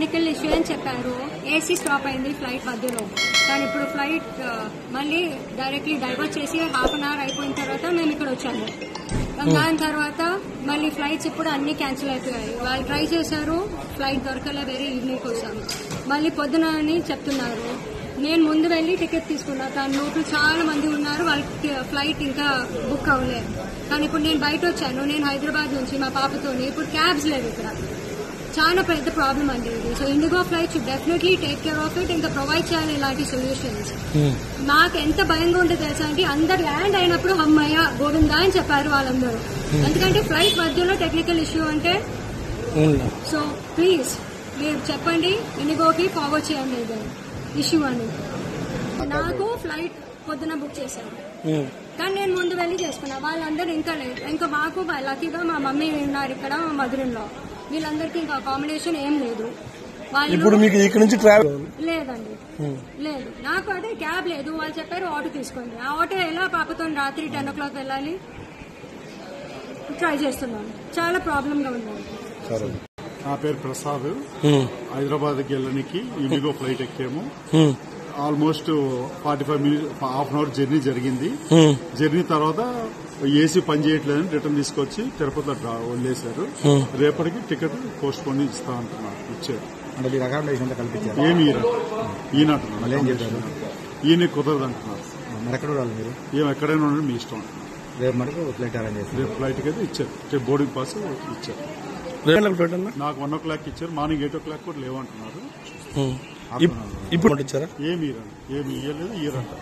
Technical issue అని చెప్పారు. AC stop అయింది ఫ్లైట్ మధ్యలో. కానీ ఇప్పుడు ఫ్లైట్ మళ్ళీ డైరెక్ట్లీ డైవర్ట్ చేసి హాఫ్ అన్ అవర్ అయిపోయిన తర్వాత మేము ఇక్కడ వచ్చాము. దాని తర్వాత మళ్ళీ ఫ్లైట్స్ ఇప్పుడు అన్ని క్యాన్సిల్ అయిపోయాయి. వాళ్ళు ట్రై చేశారు, ఫ్లైట్ దొరకలే, వేరే ఈవినింగ్ వచ్చాము. మళ్ళీ పొద్దున అని చెప్తున్నారు. నేను ముందు వెళ్లి టికెట్ తీసుకున్నా, దాని లోపల చాలా మంది ఉన్నారు, వాళ్ళకి ఫ్లైట్ ఇంకా బుక్ అవ్వలేదు. కానీ ఇప్పుడు నేను బయట వచ్చాను, నేను హైదరాబాద్ నుంచి మా పాపతోని. ఇప్పుడు క్యాబ్స్ లేవు ఇక్కడ, చాలా పెద్ద ప్రాబ్లం అండి ఇది. So IndiGo flight should definitely take care of it, ఇంకా ప్రొవైడ్ చేయాలి ఇలాంటి సొల్యూషన్స్. నాకు ఎంత భయంగా ఉంటుంది తెలుసా అంటే, అందరు ల్యాండ్ అయినప్పుడు అమ్మయ్య గోవిందా అని చెప్పారు వాళ్ళందరూ. ఎందుకంటే ఫ్లైట్ మధ్యలో టెక్నికల్ ఇష్యూ అంటే. సో ప్లీజ్ మీరు చెప్పండి, ఇండిగోకి ఫార్వర్డ్ చేయండి ఇది ఇష్యూ అని. నాకు ఫ్లైట్ పొద్దున బుక్ చేశాను, కానీ నేను ముందు వెళ్ళి చేసుకున్నా. వాళ్ళందరూ ఇంకా లేదు. ఇంకా మాకు లక్కీగా మా మమ్మీ ఉన్నారు ఇక్కడ, మా మధురంలో. వీళ్ళందరికీ ఇంకా అకామిడేషన్ ఏం లేదు. ఇప్పుడు మీకు ఇక్కడ నుంచి ట్రావెల్ లేదండి, లేదు. నాకు అదే క్యాబ్ లేదు. వాళ్ళు చెప్పారు ఆటో తీసుకోండి. ఆ ఆటో ఎలా పాపతో రాత్రి 10 o'clock వెళ్ళాలి. ట్రై చేస్తున్నాను, చాలా ప్రాబ్లం గా ఉందండి. నా పేరు ప్రసాద్. హైదరాబాద్కి వెళ్ళడానికి ఇండిగో ఫ్లైట్ ఎక్కాము. Almost 45 minutes, half an hour journey జరిగింది. జర్నీ తర్వాత ఏసీ పని చేయట్లేదని రిటర్న్ తీసుకొచ్చి తిరుపతిలో వదిలేశారు. రేపటికి టికెట్ పోస్ట్ పోన్ ఇస్తా అంటున్నారు. ఇచ్చారు. ఏమి ఈయన కుదరదు అంటున్నారు. ఏం ఎక్కడైనా ఉండండి మీ ఇష్టం అంటున్నారు. రేపు ఫ్లైట్కి అయితే ఇచ్చారు, బోర్డింగ్ పాస్ ఇచ్చారు. నాకు 1 o'clock ఇచ్చారు, మార్నింగ్ 8 o'clock కూడా లేవంటున్నారు. ఇప్పుడు ఏమి ఇయ్యలేదు, ఇయ్యరంట.